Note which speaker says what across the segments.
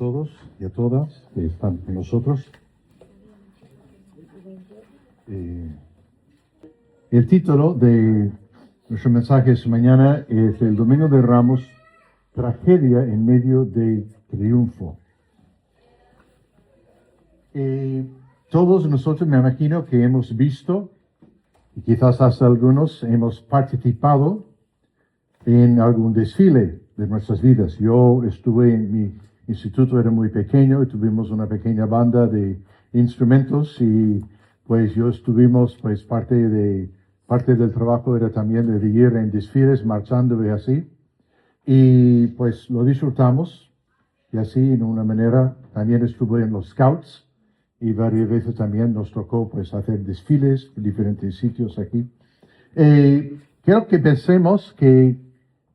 Speaker 1: todos y a todas que están con nosotros. El título de nuestro mensaje esta mañana es el Domingo de Ramos, tragedia en medio de triunfo. Todos nosotros me imagino que hemos visto, y quizás hasta algunos hemos participado en algún desfile de nuestras vidas. Yo estuve en mi instituto, era muy pequeño, y tuvimos una pequeña banda de instrumentos y pues yo estuvimos, pues parte del trabajo era también de ir en desfiles, marchando y así. Y pues lo disfrutamos y así en una manera. También estuve en los Scouts y varias veces también nos tocó pues hacer desfiles en diferentes sitios aquí. Quiero que pensemos que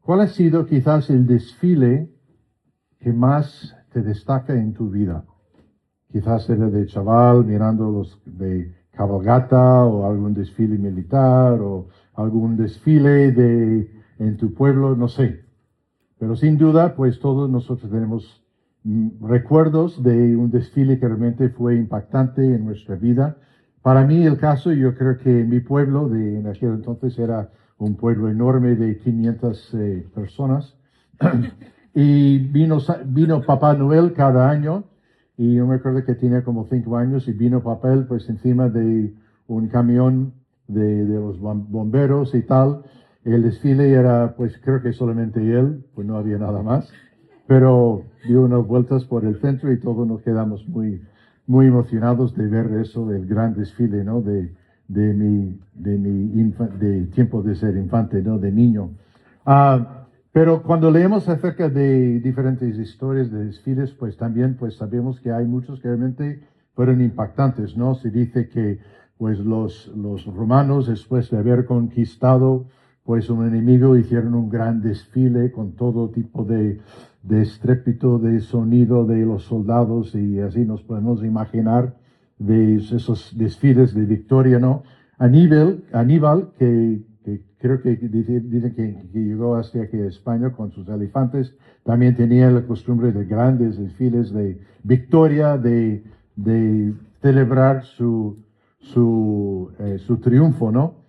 Speaker 1: ¿cuál ha sido quizás el desfile que más te destaca en tu vida? Quizás era de chaval mirando los de cabalgata o algún desfile militar o algún desfile en tu pueblo, no sé. Pero sin duda, pues todos nosotros tenemos recuerdos de un desfile que realmente fue impactante en nuestra vida. Para mí el caso, yo creo que mi pueblo en aquel entonces era un pueblo enorme de 500 personas. Y vino Papá Noel cada año. Y yo me acuerdo que tenía como 5 años y vino papel pues encima de un camión de los bomberos y tal. El desfile era pues creo que solamente él, pues no había nada más. Pero dio unas vueltas por el centro y todos nos quedamos muy, muy emocionados de ver eso, el gran desfile, ¿no? De tiempo de ser infante, ¿no? De niño. Pero cuando leemos acerca de diferentes historias de desfiles, pues también pues sabemos que hay muchos que realmente fueron impactantes, ¿no? Se dice que pues los romanos, después de haber conquistado pues un enemigo, hicieron un gran desfile con todo tipo de estrépito, de sonido de los soldados, y así nos podemos imaginar de esos desfiles de victoria, ¿no? Aníbal, que creo que dicen que llegó hasta aquí a España con sus elefantes, también tenía la costumbre de grandes desfiles de victoria, de celebrar su triunfo, ¿no?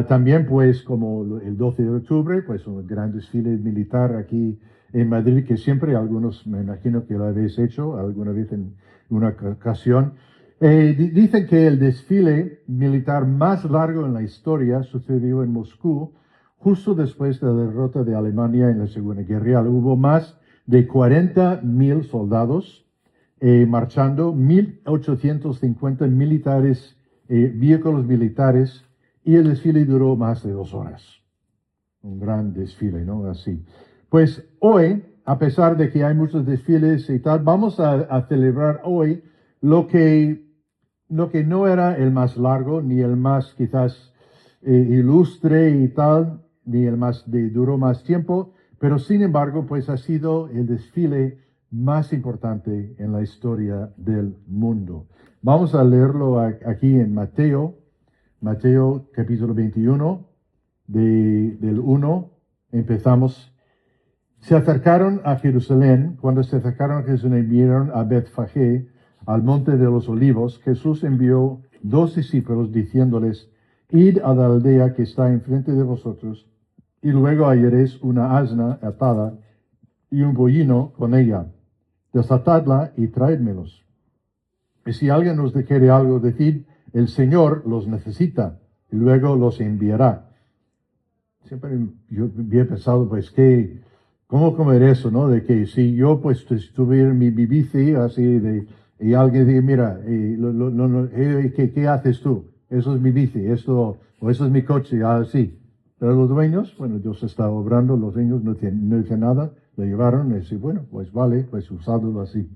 Speaker 1: También, pues, como el 12 de octubre, pues un gran desfile militar aquí en Madrid, que siempre algunos, me imagino que lo habéis hecho alguna vez en una ocasión. Dicen que el desfile militar más largo en la historia sucedió en Moscú, justo después de la derrota de Alemania en la Segunda Guerra Mundial. Hubo más de 40.000 soldados marchando, 1.850 militares, vehículos militares, y el desfile duró más de 2 horas. Un gran desfile, ¿no? Así. Pues hoy, a pesar de que hay muchos desfiles y tal, vamos a celebrar hoy lo que no era el más largo, ni el más quizás ilustre y tal, ni el más duró más tiempo, pero sin embargo, pues ha sido el desfile más importante en la historia del mundo. Vamos a leerlo aquí en Mateo capítulo 21, del 1, empezamos. Se acercaron a Jerusalén. Cuando se acercaron a Jerusalén, vieron a Betfagé, al monte de los olivos. Jesús envió 2 discípulos diciéndoles: id a la aldea que está enfrente de vosotros, y luego hallaréis una asna atada y un pollino con ella. Desatadla y traédmelos. Y si alguien os dijere algo, decid: el Señor los necesita, y luego los enviará. Siempre yo había pensado, pues, ¿cómo comer eso, no? De que si yo, pues, tuviera mi bici así, y alguien dice: mira, ¿qué haces tú? Eso es mi bici, o eso es mi coche, así. Pero los dueños, bueno, Dios está obrando, los dueños no dicen nada, lo llevaron, y decían: bueno, pues vale, pues usadlo así.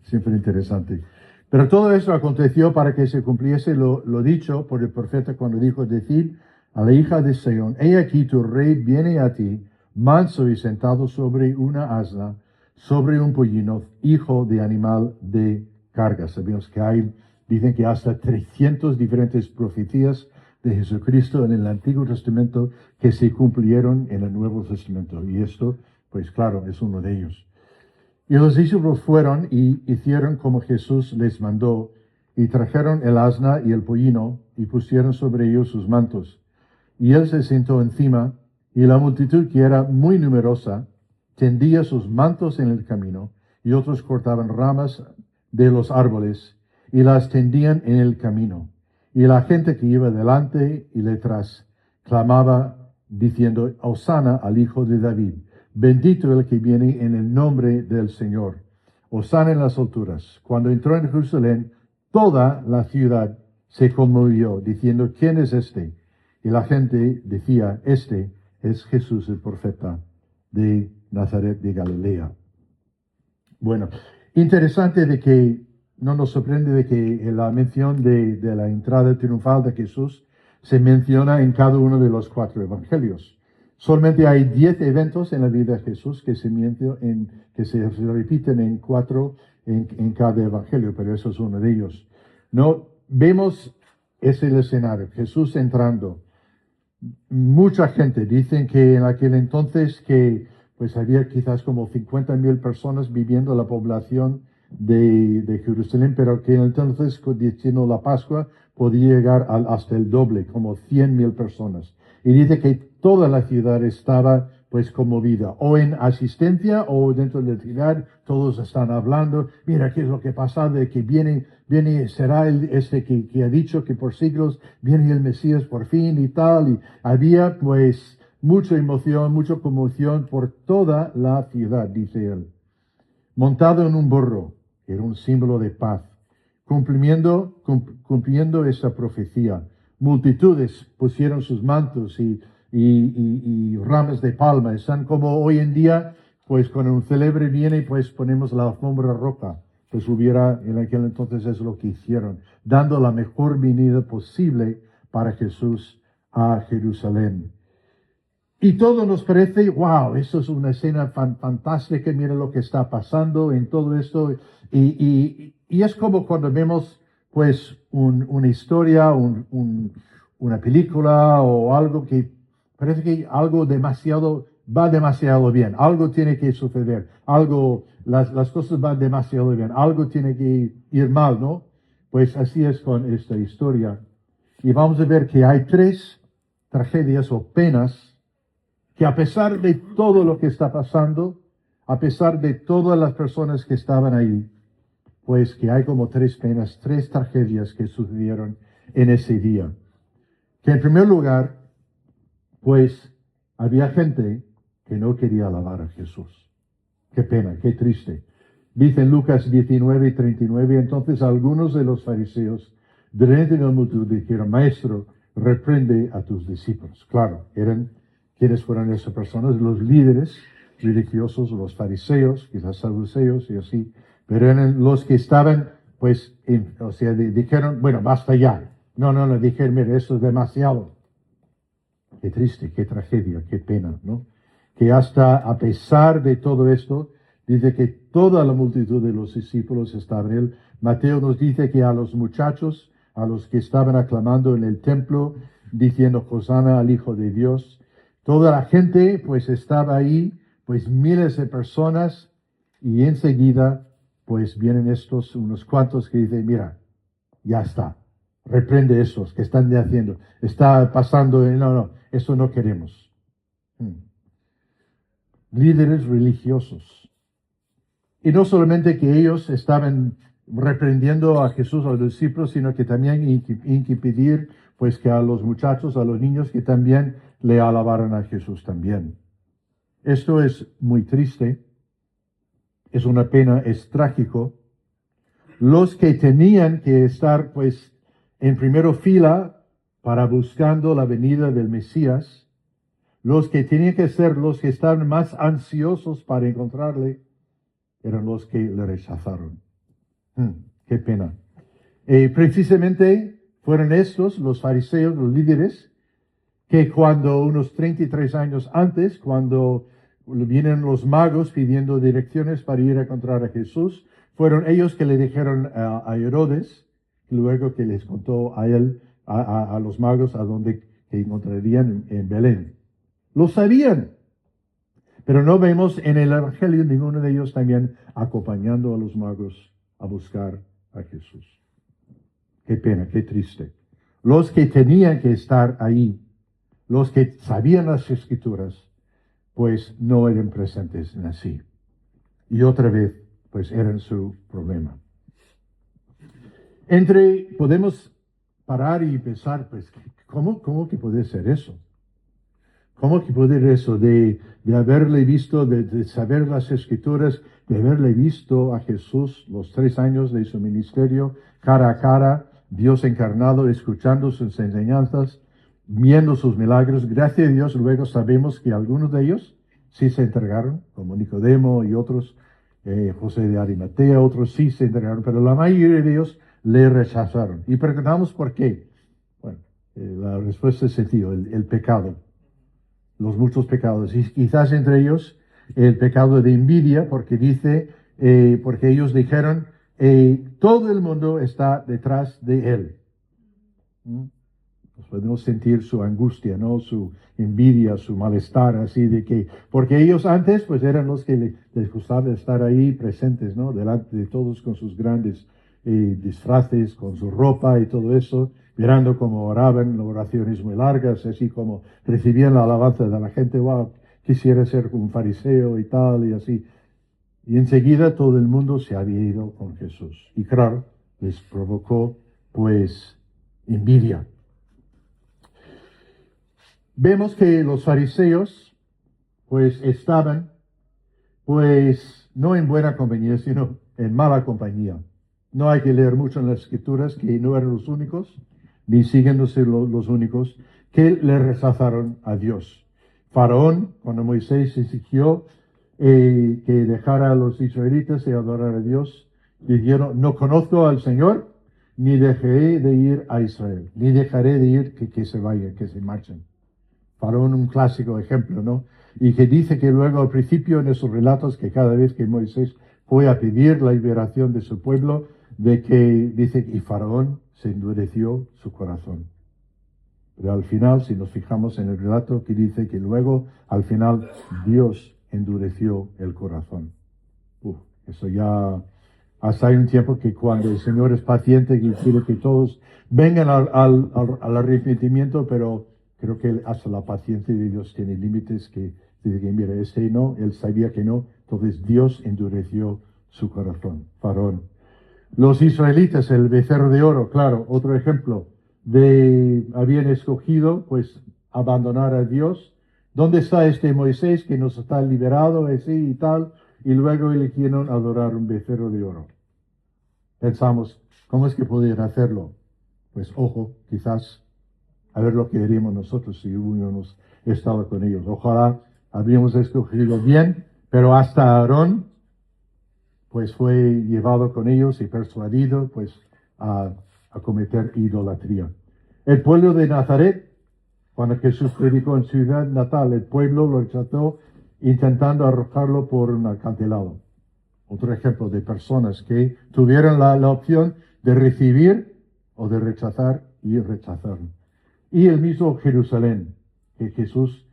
Speaker 1: Siempre interesante. Pero todo eso aconteció para que se cumpliese lo dicho por el profeta cuando dijo: decid a la hija de Sión: he aquí tu rey viene a ti, manso y sentado sobre una asna, sobre un pollino, hijo de animal de carga. Sabemos que dicen que hasta 300 diferentes profecías de Jesucristo en el Antiguo Testamento que se cumplieron en el Nuevo Testamento. Y esto, pues claro, es uno de ellos. Y los discípulos fueron y hicieron como Jesús les mandó, y trajeron el asna y el pollino, y pusieron sobre ellos sus mantos. Y él se sentó encima, y la multitud, que era muy numerosa, tendía sus mantos en el camino, y otros cortaban ramas de los árboles, y las tendían en el camino. Y la gente que iba delante y detrás clamaba, diciendo, Hosana al Hijo de David. Bendito el que viene en el nombre del Señor. Hosana en las alturas. Cuando entró en Jerusalén, toda la ciudad se conmovió, diciendo, ¿quién es este? Y la gente decía, este es Jesús el profeta de Nazaret de Galilea. Bueno, interesante de que no nos sorprende de que la mención de la entrada triunfal de Jesús se menciona en cada uno de los 4 evangelios. Solamente hay 10 eventos en la vida de Jesús que se repiten en 4 en cada evangelio, pero eso es uno de ellos. No vemos ese escenario, Jesús entrando. Mucha gente, dicen que en aquel entonces que pues había quizás como 50,000 personas viviendo en la población de Jerusalén, pero que entonces, diciendo la Pascua, podía llegar hasta el doble, como 100,000 personas. Y dice que toda la ciudad estaba pues conmovida, o en asistencia o dentro de la ciudad, todos están hablando, mira qué es lo que pasa, de que viene, será este que ha dicho que por siglos viene el Mesías por fin y tal, y había pues mucha emoción, mucha conmoción por toda la ciudad, dice él. Montado en un burro, era un símbolo de paz, cumpliendo esa profecía. Multitudes pusieron sus mantos y ramas de palma. Están como hoy en día, pues cuando un célebre viene, pues ponemos la alfombra roja. Pues en aquel entonces es lo que hicieron, dando la mejor venida posible para Jesús a Jerusalén. Y todo nos parece, wow, eso es una escena fantástica, mira lo que está pasando en todo esto. Y es como cuando vemos, pues, una historia, una película o algo que parece que va demasiado bien, algo tiene que suceder, las cosas van demasiado bien, algo tiene que ir mal, ¿no? Pues así es con esta historia. Y vamos a ver que hay 3 tragedias o penas que a pesar de todo lo que está pasando, a pesar de todas las personas que estaban ahí, pues que hay como 3 penas, 3 tragedias que sucedieron en ese día. Que en primer lugar, pues había gente que no quería alabar a Jesús. Qué pena, qué triste. Dice en Lucas 19:39, entonces algunos de los fariseos, delante de la multitud, dijeron, Maestro, reprende a tus discípulos. Claro, ¿quiénes fueron esas personas? Los líderes religiosos, los fariseos, quizás saduceos y así, pero eran los que estaban, pues, dijeron, bueno, basta ya. No, dijeron, mire, esto es demasiado. Qué triste, qué tragedia, qué pena, ¿no? Que hasta a pesar de todo esto, dice que toda la multitud de los discípulos estaba en él. Mateo nos dice que a los muchachos, a los que estaban aclamando en el templo, diciendo Hosana al Hijo de Dios, toda la gente pues estaba ahí, pues miles de personas, y enseguida pues vienen unos cuantos que dicen, mira, ya está, reprende esos que están haciendo, está pasando, no, eso no queremos. Líderes religiosos. Y no solamente que ellos estaban reprendiendo a Jesús, a los discípulos, sino que también impedir, pues que a los muchachos, a los niños, que también le alabaran a Jesús también. Esto es muy triste, es una pena, es trágico. Los que tenían que estar, pues, en primera fila para buscando la venida del Mesías, los que tenían que ser los que estaban más ansiosos para encontrarle, eran los que le rechazaron. Qué pena. Precisamente fueron estos, los fariseos, los líderes, que cuando unos 33 años antes, cuando vienen los magos pidiendo direcciones para ir a encontrar a Jesús, fueron ellos que le dijeron a Herodes, luego que les contó a él, a los magos, a dónde que encontrarían en Belén. Lo sabían, Pero no vemos en el Evangelio ninguno de ellos también acompañando a los magos a buscar a Jesús. Qué pena, qué triste. Los que tenían que estar ahí, los que sabían las Escrituras, pues no eran presentes en así. Y otra vez, pues eran su problema. Podemos parar y pensar, pues, ¿cómo que puede ser eso? ¿Cómo que puede ser eso de haberle visto, de saber las Escrituras, de haberle visto a Jesús los 3 años de su ministerio, cara a cara, Dios encarnado, escuchando sus enseñanzas, viendo sus milagros? Gracias a Dios, luego sabemos que algunos de ellos sí se entregaron, como Nicodemo y otros, José de Arimatea, otros sí se entregaron, pero la mayoría de ellos le rechazaron. Y preguntamos por qué. Bueno, la respuesta es sencilla, el pecado. Los muchos pecados, y quizás entre ellos el pecado de envidia, porque porque ellos dijeron, todo el mundo está detrás de él. Nos podemos sentir su angustia, ¿no? Su envidia, su malestar, así de que, porque ellos antes, pues eran los que les gustaba estar ahí presentes, ¿no? Delante de todos con sus grandes disfraces, con su ropa y todo eso, mirando cómo oraban, oraciones muy largas, así como recibían la alabanza de la gente. Wow, quisiera ser un fariseo y tal, y así. Y enseguida todo el mundo se había ido con Jesús. Y claro, les provocó, pues, envidia. Vemos que los fariseos, pues, estaban, pues, no en buena compañía, sino en mala compañía. No hay que leer mucho en las Escrituras que no eran los únicos, ni siguen siendo los únicos, que le rechazaron a Dios. Faraón, cuando Moisés exigió que dejara a los israelitas y adorar a Dios, dijeron, no conozco al Señor, ni dejaré de ir a Israel, ni dejaré de ir que se vayan, que se marchen. Faraón, un clásico ejemplo, ¿no? Y que dice que luego al principio en esos relatos que cada vez que Moisés fue a pedir la liberación de su pueblo, de que dice, y Faraón se endureció su corazón. Pero al final, si nos fijamos en el relato, que dice que luego, al final, Dios endureció el corazón. Eso ya, hasta hay un tiempo que cuando el Señor es paciente, que quiere que todos vengan al arrepentimiento, pero creo que hasta la paciencia de Dios tiene límites, que dice que, mira, no, él sabía que no, entonces Dios endureció su corazón. Faraón. Los israelitas, el becerro de oro, claro, otro ejemplo habían escogido, pues, abandonar a Dios. ¿Dónde está este Moisés que nos está liberado, así y tal? Y luego eligieron adorar un becerro de oro. Pensamos, ¿cómo es que podían hacerlo? Pues, ojo, quizás, a ver lo que haríamos nosotros si hubiéramos estado con ellos. Ojalá habríamos escogido bien, pero hasta Aarón, pues fue llevado con ellos y persuadido, pues, a cometer idolatría. El pueblo de Nazaret, cuando Jesús predicó en su ciudad natal, el pueblo lo rechazó intentando arrojarlo por un acantilado. Otro ejemplo de personas que tuvieron la opción de recibir o de rechazar y rechazaron. Y el mismo Jerusalén, que Jesús,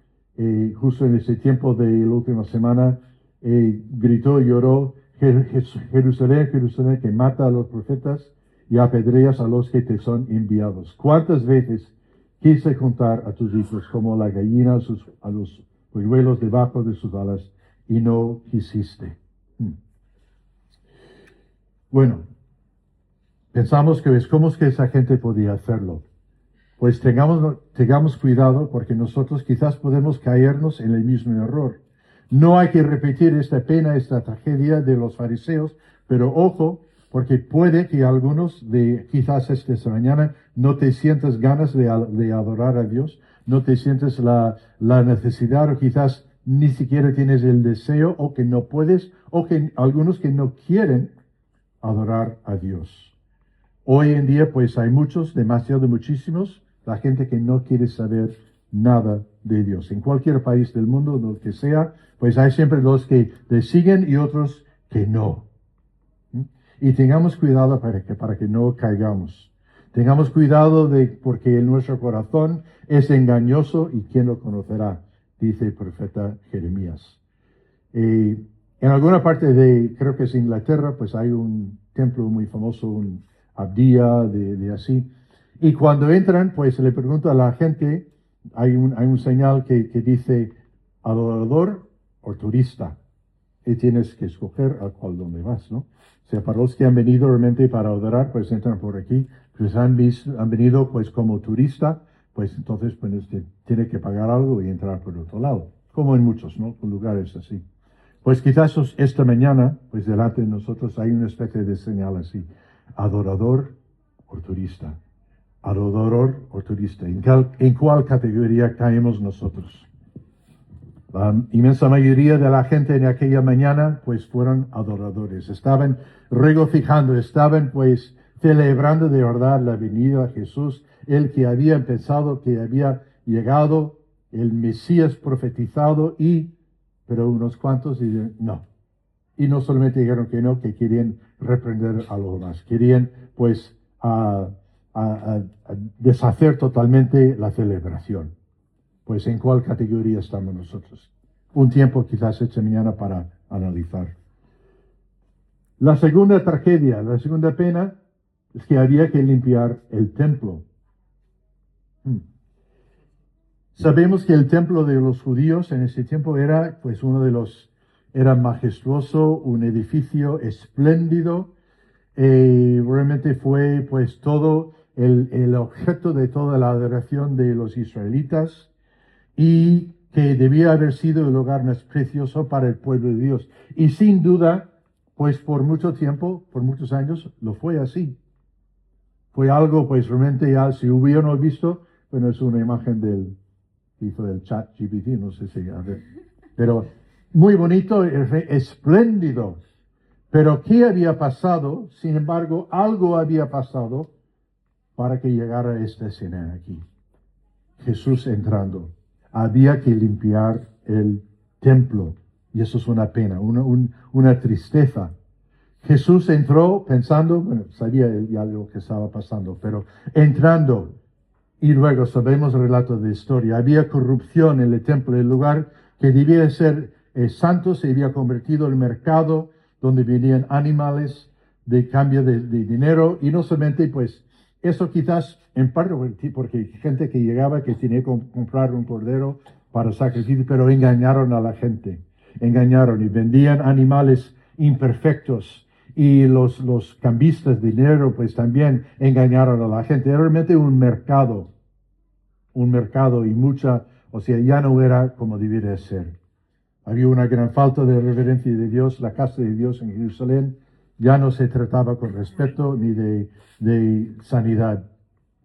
Speaker 1: justo en ese tiempo de la última semana, gritó y lloró, Jerusalén, Jerusalén, que mata a los profetas y apedreas a los que te son enviados. ¿Cuántas veces quise contar a tus hijos como la gallina a los polluelos debajo de sus alas y no quisiste? Bueno, pensamos que ¿cómo es que esa gente podía hacerlo? Pues tengamos cuidado porque nosotros quizás podemos caernos en el mismo error. No hay que repetir esta pena, esta tragedia de los fariseos, pero ojo, porque puede que algunos quizás esta mañana no te sientas ganas de adorar a Dios, no te sientes la necesidad o quizás ni siquiera tienes el deseo o que no puedes o que algunos que no quieren adorar a Dios. Hoy en día pues hay muchísimos, la gente que no quiere saber nada de Dios. En cualquier país del mundo, lo que sea, pues hay siempre los que le siguen y otros que no. Y tengamos cuidado para que no caigamos. Tengamos cuidado porque nuestro corazón es engañoso y ¿quién lo conocerá? Dice el profeta Jeremías. En alguna parte de, creo que es Inglaterra, pues hay un templo muy famoso, un abdía de así. Y cuando entran, pues se le pregunta a la gente, hay un señal que dice adorador o turista. Y tienes que escoger a cuál donde vas, ¿no? O sea, para los que han venido realmente para adorar, pues entran por aquí. Pues han venido pues como turista, pues entonces pues tiene que pagar algo y entrar por otro lado. Como en muchos, ¿no? Lugares así. Pues quizás esta mañana, pues delante de nosotros hay una especie de señal así. Adorador o turista. Adorador o turista. ¿En cuál categoría caemos nosotros? La inmensa mayoría de la gente en aquella mañana, pues fueron adoradores. Estaban regocijando, estaban pues celebrando de verdad la venida de Jesús, el que había pensado que había llegado, el Mesías profetizado pero unos cuantos dijeron no. Y no solamente dijeron que no, que querían reprender a los demás. Querían pues a deshacer totalmente la celebración. Pues ¿en cuál categoría estamos nosotros? Un tiempo quizás esta mañana para analizar. La segunda tragedia, la segunda pena, es que había que limpiar el templo. Sabemos que el templo de los judíos en ese tiempo era pues era majestuoso, un edificio espléndido, realmente fue pues todo el objeto de toda la adoración de los israelitas y que debía haber sido el lugar más precioso para el pueblo de Dios. Y sin duda, pues por mucho tiempo, por muchos años, lo fue así. Fue algo, pues realmente ya, si hubiéramos visto, bueno, es una imagen hizo el chat GPT, no sé si, a ver, pero muy bonito, espléndido. Pero ¿qué había pasado? Sin embargo, algo había pasado para que llegara esta escena aquí. Jesús entrando. Había que limpiar el templo. Y eso es una pena, una tristeza. Jesús entró pensando, bueno, sabía ya lo que estaba pasando, pero entrando, y luego sabemos el relato de historia, había corrupción en el templo, el lugar que debía ser santo se había convertido en mercado donde venían animales de cambio de dinero, y no solamente pues eso quizás en parte porque hay gente que llegaba que tenía que comprar un cordero para sacrificio, pero engañaron a la gente, engañaron y vendían animales imperfectos. Y los cambistas de dinero pues también engañaron a la gente. Era realmente un mercado y o sea, ya no era como debiera ser. Había una gran falta de reverencia de Dios, la casa de Dios en Jerusalén ya no se trataba con respeto ni de sanidad,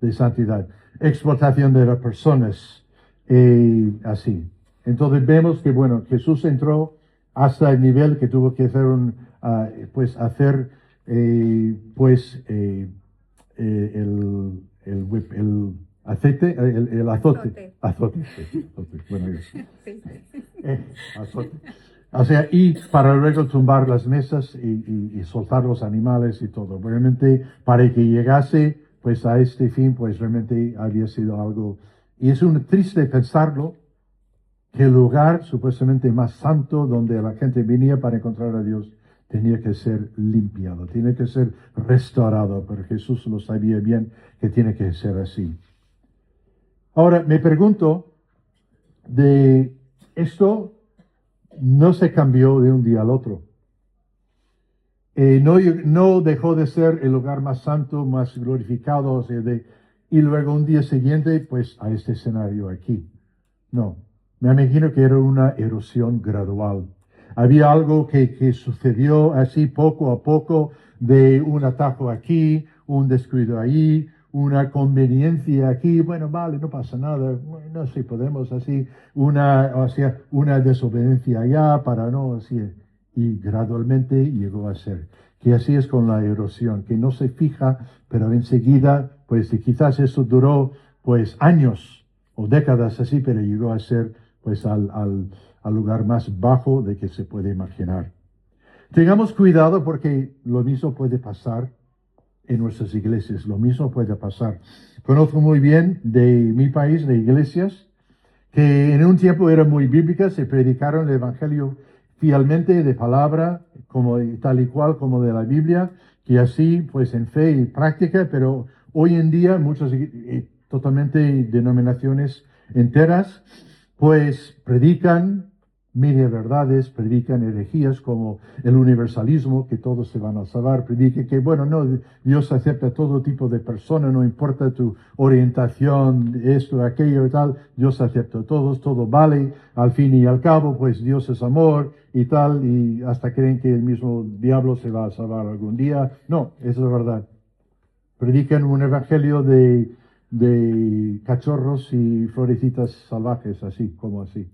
Speaker 1: de santidad. Explotación de las personas, así. Entonces vemos que, bueno, Jesús entró hasta el nivel que tuvo que hacer el aceite, el azote. Azote, sí, azote. Bueno, azote. O sea, y para luego tumbar las mesas y soltar los animales y todo. Realmente, para que llegase pues a este fin, pues realmente había sido algo. Y es triste pensarlo, que el lugar supuestamente más santo donde la gente venía para encontrar a Dios tenía que ser limpiado, tiene que ser restaurado, pero Jesús lo sabía bien que tiene que ser así. Ahora, me pregunto, de esto no se cambió de un día al otro. No dejó de ser el lugar más santo, más glorificado, o sea, y luego un día siguiente, pues a este escenario aquí. No, me imagino que era una erosión gradual. Había algo que sucedió así poco a poco, de un atajo aquí, un descuido ahí, una conveniencia aquí, bueno, vale, no pasa nada, no sé, podemos así, una desobediencia allá para no, así, y gradualmente llegó a ser. Que así es con la erosión, que no se fija, pero enseguida, pues quizás eso duró, pues, años o décadas así, pero llegó a ser, pues, al lugar más bajo de que se puede imaginar. Tengamos cuidado porque lo mismo puede pasar en nuestras iglesias, lo mismo puede pasar. Conozco muy bien de mi país, de iglesias, que en un tiempo eran muy bíblicas, se predicaron el evangelio fielmente de palabra, como tal y cual como de la Biblia, que así pues en fe y práctica, pero hoy en día muchas totalmente denominaciones enteras pues predican media verdades, predican herejías como el universalismo, que todos se van a salvar, predican que, bueno, no, Dios acepta todo tipo de personas, no importa tu orientación, esto, aquello y tal, Dios acepta a todos, todo vale, al fin y al cabo, pues Dios es amor y tal, y hasta creen que el mismo diablo se va a salvar algún día. No, eso es verdad. Predican un evangelio de cachorros y florecitas salvajes, así como así.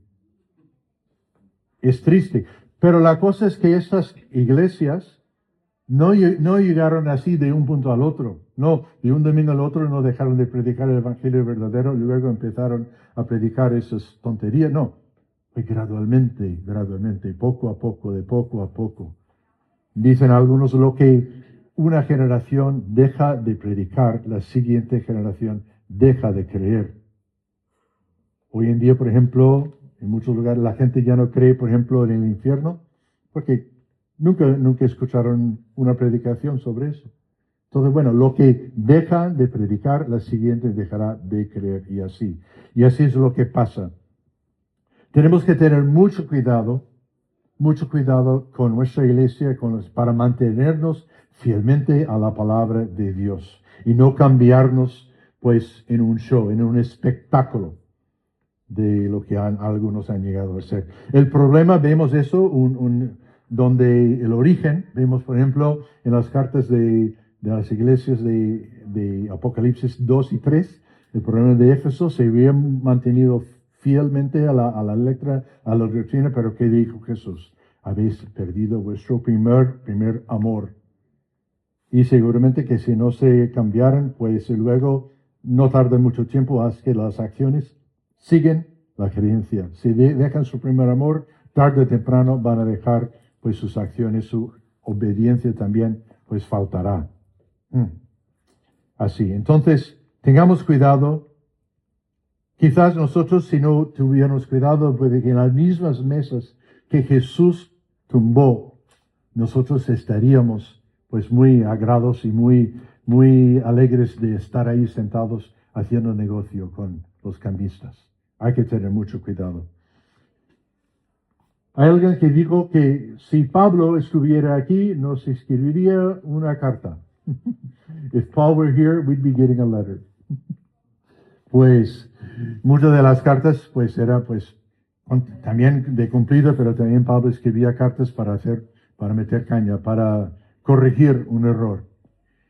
Speaker 1: Es triste. Pero la cosa es que estas iglesias no llegaron así de un punto al otro. No, de un domingo al otro no dejaron de predicar el evangelio verdadero y luego empezaron a predicar esas tonterías. No, fue gradualmente, gradualmente, poco a poco, de poco a poco. Dicen algunos lo que una generación deja de predicar, la siguiente generación deja de creer. Hoy en día, por ejemplo, en muchos lugares la gente ya no cree, por ejemplo, en el infierno, porque nunca escucharon una predicación sobre eso. Entonces, bueno, lo que deja de predicar, la siguiente dejará de creer y así. Y así es lo que pasa. Tenemos que tener mucho cuidado con nuestra iglesia para mantenernos fielmente a la palabra de Dios y no cambiarnos pues en un show, en un espectáculo de lo que algunos han llegado a ser. El problema, vemos eso, donde el origen, vemos por ejemplo en las cartas de las iglesias de Apocalipsis 2 y 3, el problema de Éfeso se había mantenido fielmente a la letra, a la doctrina, pero ¿qué dijo Jesús? Habéis perdido vuestro primer amor. Y seguramente que si no se cambiaran, pues luego no tarda mucho tiempo hasta que las acciones siguen la creencia. Si dejan su primer amor, tarde o temprano van a dejar pues sus acciones, su obediencia también pues faltará. Así, entonces tengamos cuidado. Quizás nosotros, si no tuviéramos cuidado, puede que en las mismas mesas que Jesús tumbó, nosotros estaríamos pues muy agrados y muy alegres de estar ahí sentados haciendo negocio con los cambistas. Hay que tener mucho cuidado. Hay alguien que dijo que si Pablo estuviera aquí, nos escribiría una carta. If Paul were here, we'd be getting a letter. Pues muchas de las cartas pues era pues también de cumplido, pero también Pablo escribía cartas para meter caña, para corregir un error.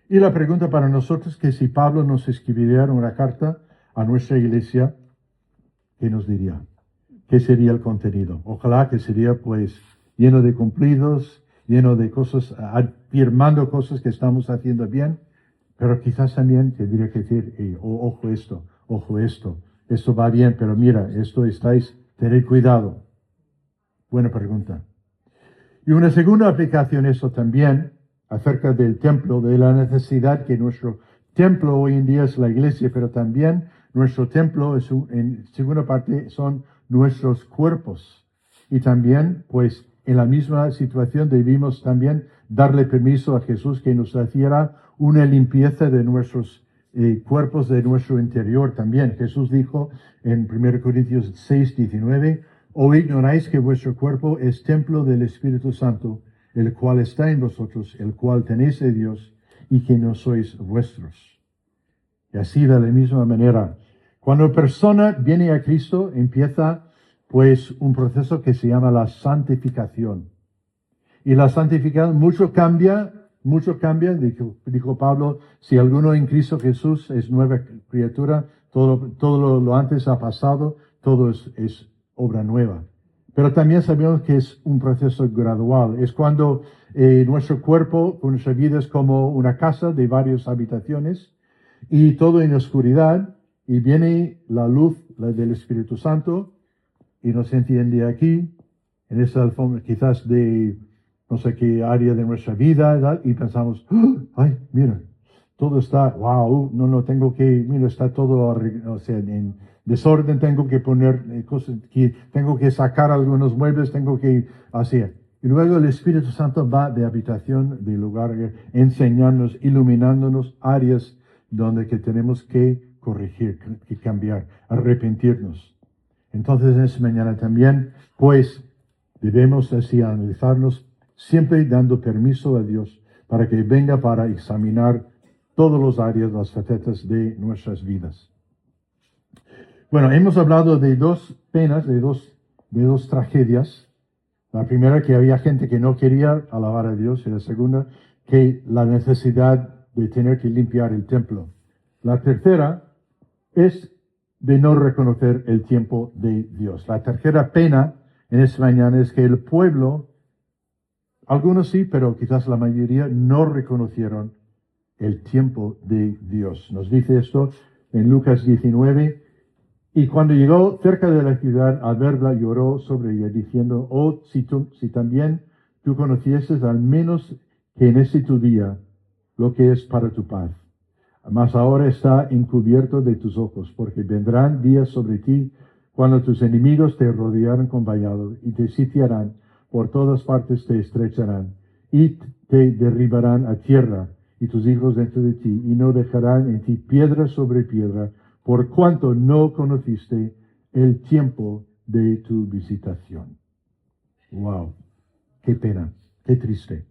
Speaker 1: Y la pregunta para nosotros es que si Pablo nos escribiera una carta a nuestra iglesia, ¿qué nos diría? ¿Qué sería el contenido? Ojalá que sería pues lleno de cumplidos, lleno de cosas, afirmando cosas que estamos haciendo bien, pero quizás también tendría que decir, ojo esto va bien, pero mira, tened cuidado. Buena pregunta. Y una segunda aplicación, eso también, acerca del templo, de la necesidad que nuestro templo hoy en día es la iglesia, pero también nuestro templo, en segunda parte, son nuestros cuerpos. Y también, pues, en la misma situación debimos también darle permiso a Jesús que nos hiciera una limpieza de nuestros cuerpos, de nuestro interior también. Jesús dijo en 1 Corintios 6:19, ¿o ignoráis que vuestro cuerpo es templo del Espíritu Santo, el cual está en vosotros, el cual tenéis de Dios, y que no sois vuestros? Y así de la misma manera, cuando persona viene a Cristo, empieza pues un proceso que se llama la santificación. Y la santificación, mucho cambia, dijo Pablo, si alguno en Cristo Jesús es nueva criatura, todo lo antes ha pasado, todo es obra nueva. Pero también sabemos que es un proceso gradual. Es cuando nuestro cuerpo, nuestra vida es como una casa de varias habitaciones y todo en oscuridad, y viene la luz del Espíritu Santo y nos enciende aquí, en esa alfombra quizás de no sé qué área de nuestra vida, ¿verdad? Y pensamos, ay, mira, todo está, wow, no tengo que, mira, está todo, o sea, desorden, tengo que poner cosas, tengo que sacar algunos muebles, tengo que hacer. Y luego el Espíritu Santo va de habitación, de lugar, enseñándonos, iluminándonos áreas donde que tenemos que corregir, que cambiar, arrepentirnos. Entonces, en esta mañana también, pues, debemos así analizarnos, siempre dando permiso a Dios para que venga para examinar todas las áreas, las facetas de nuestras vidas. Bueno, hemos hablado de dos penas, de dos tragedias. La primera, que había gente que no quería alabar a Dios, y la segunda, que la necesidad de tener que limpiar el templo. La tercera es de no reconocer el tiempo de Dios. La tercera pena en esta mañana es que el pueblo, algunos sí, pero quizás la mayoría, no reconocieron el tiempo de Dios. Nos dice esto en Lucas 19. Y cuando llegó cerca de la ciudad, al verla, lloró sobre ella, diciendo, oh, si también tú conocieses al menos que en este tu día lo que es para tu paz. Mas ahora está encubierto de tus ojos, porque vendrán días sobre ti cuando tus enemigos te rodearán con vallado y te sitiarán, por todas partes te estrecharán y te derribarán a tierra y tus hijos dentro de ti, y no dejarán en ti piedra sobre piedra, por cuanto no conociste el tiempo de tu visitación. Wow, qué pena, qué triste.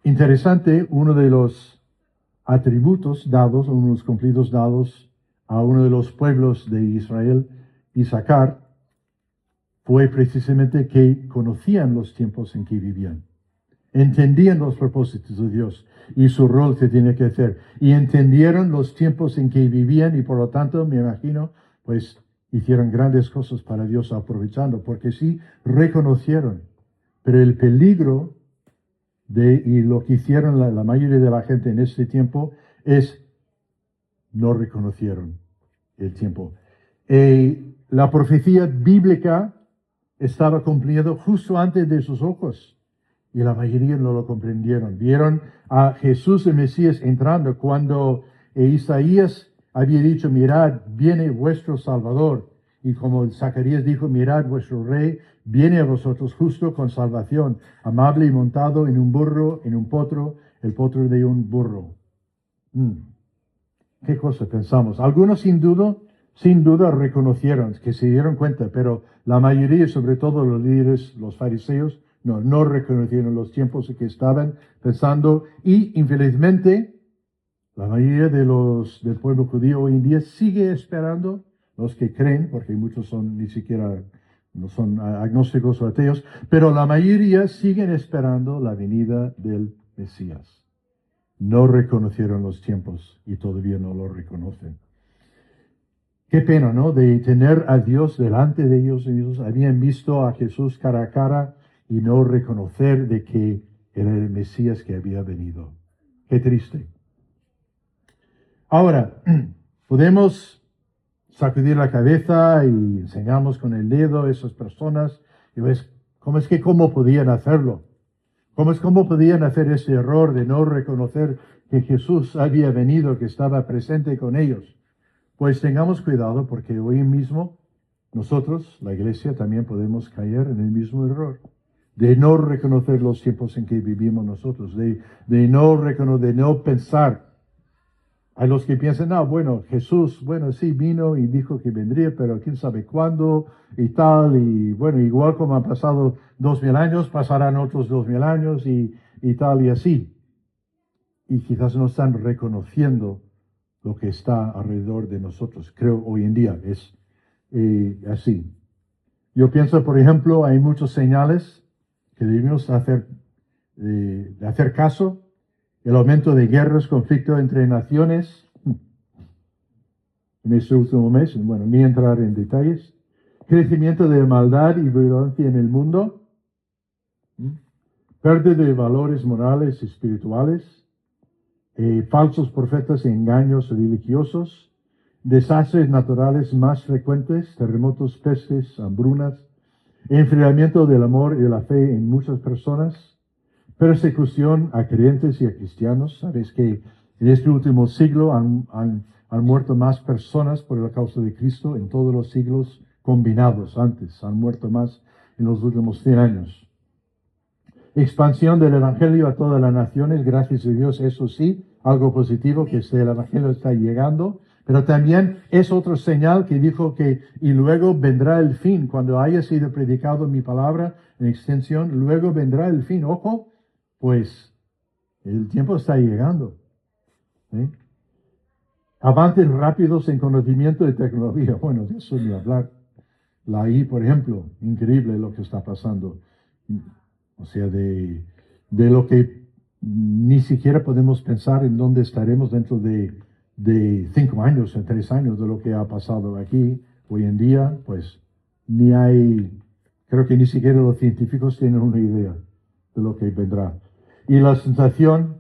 Speaker 1: Interesante, uno de los atributos dados, unos cumplidos dados a uno de los pueblos de Israel, Isaacar, fue precisamente que conocían los tiempos en que vivían. Entendían los propósitos de Dios y su rol que tiene que hacer. Y entendieron los tiempos en que vivían y por lo tanto, me imagino, pues hicieron grandes cosas para Dios aprovechando, porque sí reconocieron. Pero el peligro y lo que hicieron la mayoría de la gente en este tiempo es no reconocieron el tiempo. La profecía bíblica estaba cumpliendo justo antes de sus ojos y la mayoría no lo comprendieron. Vieron a Jesús el Mesías entrando cuando Isaías había dicho, mirad, viene vuestro Salvador. Y como Zacarías dijo, mirad, vuestro Rey viene a vosotros justo con salvación, amable y montado en un burro, en un potro, el potro de un burro. ¿Qué cosa pensamos? Algunos sin duda reconocieron, que se dieron cuenta, pero la mayoría, sobre todo los líderes, los fariseos, no reconocieron los tiempos en que estaban pensando, y infelizmente la mayoría del pueblo judío hoy en día sigue esperando, los que creen, porque muchos no son agnósticos o ateos, pero la mayoría siguen esperando la venida del Mesías. No reconocieron los tiempos y todavía no lo reconocen. Qué pena, ¿no? De tener a Dios delante de ellos. Ellos habían visto a Jesús cara a cara y no reconocer de que era el Mesías que había venido. Qué triste. Ahora, podemos sacudir la cabeza y enseñamos con el dedo a esas personas y ves, ¿cómo podían hacerlo? ¿Cómo podían hacer ese error de no reconocer que Jesús había venido, que estaba presente con ellos? Pues tengamos cuidado porque hoy mismo nosotros, la iglesia, también podemos caer en el mismo error de no reconocer los tiempos en que vivimos nosotros, de no pensar. Hay los que piensan, bueno, Jesús, sí, vino y dijo que vendría, pero quién sabe cuándo y tal, y bueno, igual como han pasado 2000 años, pasarán otros 2000 años y tal y así. Y quizás no están reconociendo lo que está alrededor de nosotros. Creo hoy en día es así. Yo pienso, por ejemplo, hay muchas señales que debemos hacer caso. El aumento de guerras, conflicto entre naciones, en este último mes, ni entrar en detalles. Crecimiento de maldad y violencia en el mundo. Pérdida de valores morales y espirituales. Falsos profetas y engaños religiosos. Desastres naturales más frecuentes, terremotos, pestes, hambrunas. Enfriamiento del amor y de la fe en muchas personas. Persecución a creyentes y a cristianos. Sabes que en este último siglo han Han muerto más personas por la causa de Cristo en todos los siglos combinados antes. Han muerto más en los últimos 100 años. Expansión del Evangelio a todas las naciones, gracias a Dios, eso sí, algo positivo, que el Evangelio está llegando, pero también es otra señal que dijo que, y luego vendrá el fin, cuando haya sido predicado mi palabra en extensión, luego vendrá el fin. Ojo, pues el tiempo está llegando. ¿Sí? Avances rápidos en conocimiento de tecnología, bueno, de eso ni hablar. La I, por ejemplo, increíble lo que está pasando. O sea, de lo que ni siquiera podemos pensar en dónde estaremos dentro de 5 años, en 3 años, de lo que ha pasado aquí. Hoy en día, pues, creo que ni siquiera los científicos tienen una idea de lo que vendrá. Y la sensación,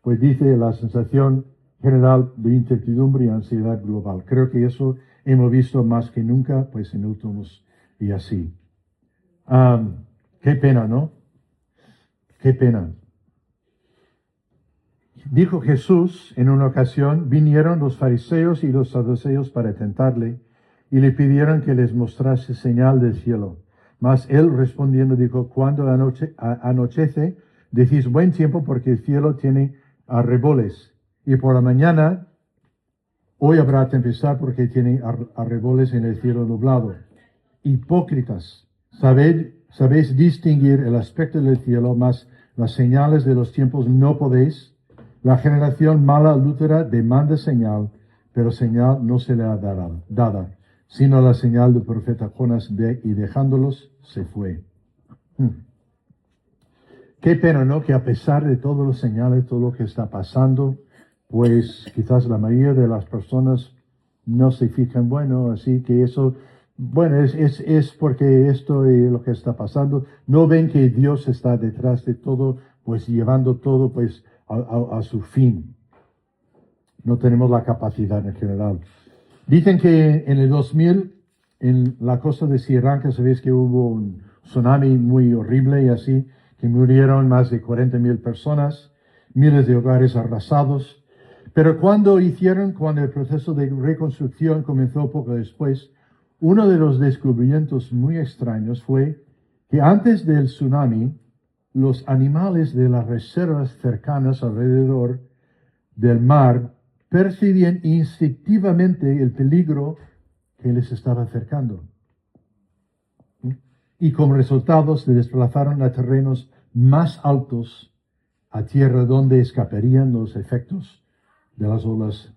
Speaker 1: pues dice la sensación general de incertidumbre y ansiedad global. Creo que eso hemos visto más que nunca, pues, en últimos y así. Qué pena, ¿no? Qué pena. Dijo Jesús en una ocasión, vinieron los fariseos y los saduceos para tentarle y le pidieron que les mostrase señal del cielo. Mas él respondiendo dijo, cuando anochece, decís buen tiempo porque el cielo tiene arreboles. Y por la mañana, hoy habrá tempestad porque tiene arreboles en el cielo nublado. Hipócritas, sabéis distinguir el aspecto del cielo, mas las señales de los tiempos no podéis. La generación mala adúltera demanda señal, pero señal no se le ha dada, sino la señal del profeta Jonás, y dejándolos se fue. Qué pena, ¿no? Que a pesar de todas las señales, todo lo que está pasando, pues quizás la mayoría de las personas no se fijan, bueno, así que eso, bueno, es porque esto y lo que está pasando, no ven que Dios está detrás de todo, pues llevando todo, pues, a su fin. No tenemos la capacidad en general. Dicen que en el 2000, en la costa de Sri Lanka, sabéis que hubo un tsunami muy horrible y así, que murieron más de 40,000 personas, miles de hogares arrasados. Pero cuando el proceso de reconstrucción comenzó poco después, uno de los descubrimientos muy extraños fue que antes del tsunami, los animales de las reservas cercanas alrededor del mar percibían instintivamente el peligro que les estaba acercando. Y como resultado se desplazaron a terrenos más altos, a tierra donde escaparían los efectos de las olas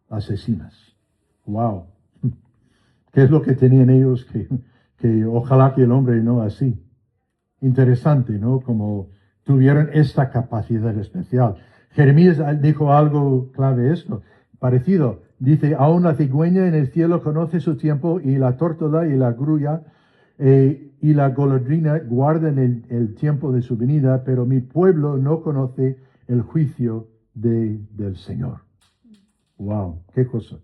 Speaker 1: asesinas. ¡Wow! ¿Qué es lo que tenían ellos que ojalá que el hombre no así? Interesante, ¿no? Como tuvieron esta capacidad especial. Jeremías dijo algo clave esto, parecido. Dice, aún la cigüeña en el cielo conoce su tiempo y la tórtola y la grulla y la golondrina guardan el tiempo de su venida, pero mi pueblo no conoce el juicio del Señor. Wow, qué cosa.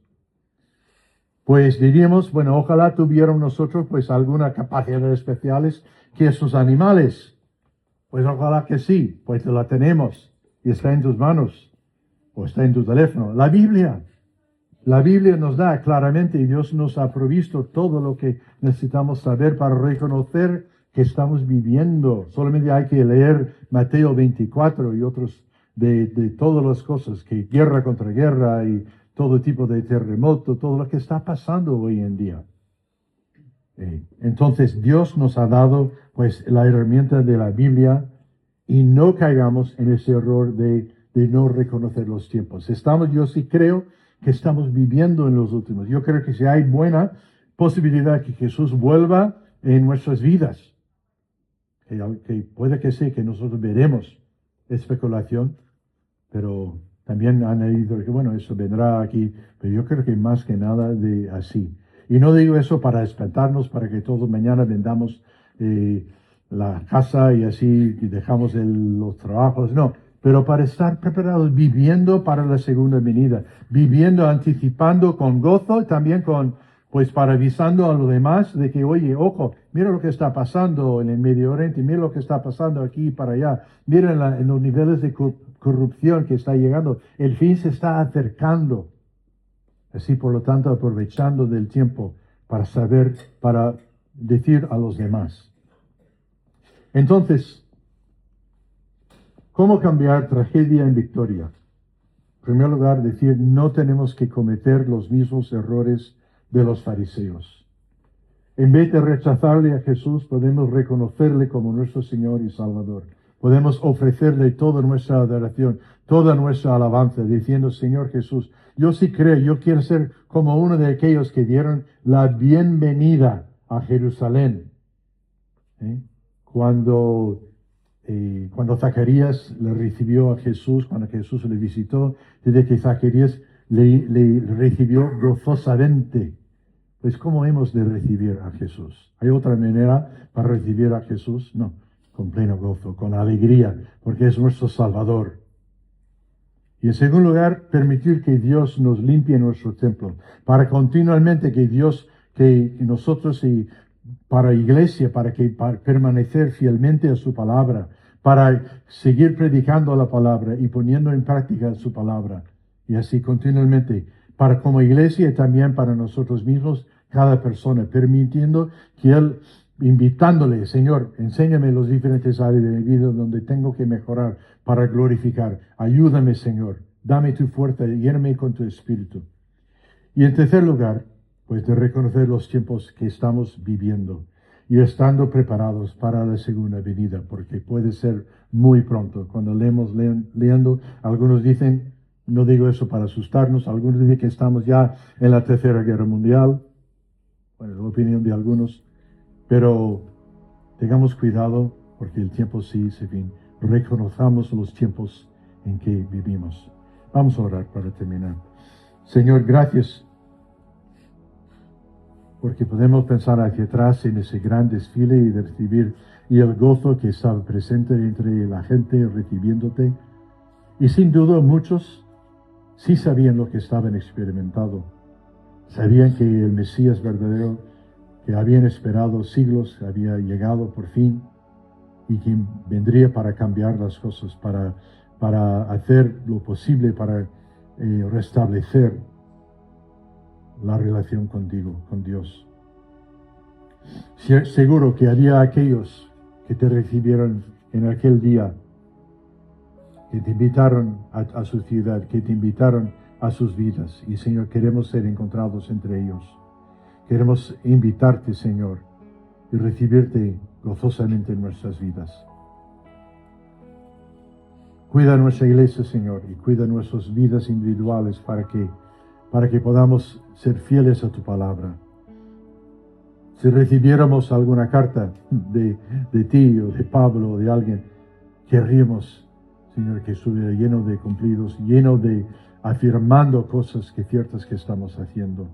Speaker 1: Pues diríamos, bueno, ojalá tuvieran nosotros pues alguna capacidad especiales que esos animales. Pues ojalá que sí, pues la tenemos y está en tus manos o está en tu teléfono. La Biblia nos da claramente y Dios nos ha provisto todo lo que necesitamos saber para reconocer que estamos viviendo. Solamente hay que leer Mateo 24 y otros de todas las cosas, que guerra contra guerra y todo tipo de terremoto, todo lo que está pasando hoy en día. Entonces Dios nos ha dado pues la herramienta de la Biblia y no caigamos en ese error de no reconocer los tiempos. Yo sí creo que estamos viviendo en los últimos. Yo creo que si hay buena posibilidad que Jesús vuelva en nuestras vidas, que puede que sí, que nosotros veremos especulación, pero también han leído que, bueno, eso vendrá aquí, pero yo creo que más que nada de así. Y no digo eso para espantarnos, para que todos mañana vendamos la casa y así y dejamos los trabajos, no, pero para estar preparados, viviendo para la segunda venida, viviendo, anticipando con gozo y también pues para avisando a los demás de que, oye, ojo, mira lo que está pasando en el Medio Oriente, mira lo que está pasando aquí y para allá, mira en los niveles de corrupción que está llegando, el fin se está acercando. Así, por lo tanto, aprovechando del tiempo para saber, para decir a los demás. Entonces, ¿cómo cambiar tragedia en victoria? En primer lugar, decir, no tenemos que cometer los mismos errores de los fariseos. En vez de rechazarle a Jesús, podemos reconocerle como nuestro Señor y Salvador. Podemos ofrecerle toda nuestra adoración, toda nuestra alabanza, diciendo, Señor Jesús, yo sí creo, yo quiero ser como uno de aquellos que dieron la bienvenida a Jerusalén. Cuando Zacarías le recibió a Jesús, cuando Jesús le visitó, dice que Zacarías le recibió gozosamente. Pues, ¿cómo hemos de recibir a Jesús? ¿Hay otra manera para recibir a Jesús? No, con pleno gozo, con alegría, porque es nuestro Salvador. Y en segundo lugar, permitir que Dios nos limpie nuestro templo, para continuamente que nosotros y para iglesia, para permanecer fielmente a su palabra, para seguir predicando la palabra y poniendo en práctica su palabra. Y así continuamente, para como iglesia y también para nosotros mismos, cada persona, permitiendo que Él, invitándole, Señor, enséñame los diferentes áreas de mi vida donde tengo que mejorar para glorificar. Ayúdame, Señor. Dame tu fuerza, lléname con tu espíritu. Y en tercer lugar, pues de reconocer los tiempos que estamos viviendo y estando preparados para la segunda venida, porque puede ser muy pronto. Cuando leyendo, algunos dicen, no digo eso para asustarnos, algunos dicen que estamos ya en la Tercera Guerra Mundial, bueno, la opinión de algunos, pero tengamos cuidado porque el tiempo sí se viene. Reconozcamos los tiempos en que vivimos. Vamos a orar para terminar. Señor, gracias porque podemos pensar hacia atrás en ese gran desfile y de recibir y el gozo que estaba presente entre la gente recibiéndote. Y sin duda muchos sí sabían lo que estaban experimentando. Sabían que el Mesías verdadero, que habían esperado siglos, había llegado por fin y que vendría para cambiar las cosas, para hacer lo posible para restablecer la relación contigo, con Dios. Seguro que había aquellos que te recibieron en aquel día, que te invitaron a su ciudad, que te invitaron a sus vidas. Y Señor, queremos ser encontrados entre ellos. Queremos invitarte, Señor, y recibirte gozosamente en nuestras vidas. Cuida nuestra iglesia, Señor, y cuida nuestras vidas individuales para que podamos ser fieles a tu palabra. Si recibiéramos alguna carta de ti o de Pablo o de alguien, querríamos, Señor, que estuviera lleno de cumplidos, lleno de afirmando cosas ciertas que estamos haciendo.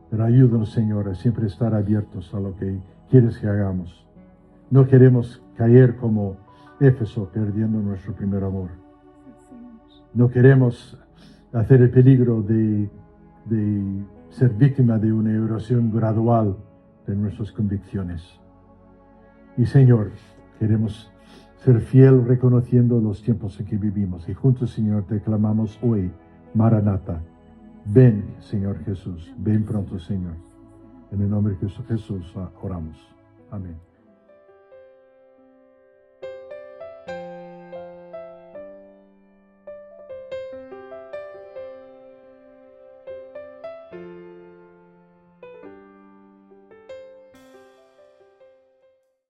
Speaker 1: Pero ayúdanos, Señor, a siempre estar abiertos a lo que quieres que hagamos. No queremos caer como Éfeso, perdiendo nuestro primer amor. No queremos hacer el peligro de ser víctima de una erosión gradual de nuestras convicciones. Y Señor, queremos ser fiel reconociendo los tiempos en que vivimos. Y juntos, Señor, te clamamos hoy, Maranata. Ven, Señor Jesús. Ven pronto, Señor. En el nombre de Jesús oramos. Amén.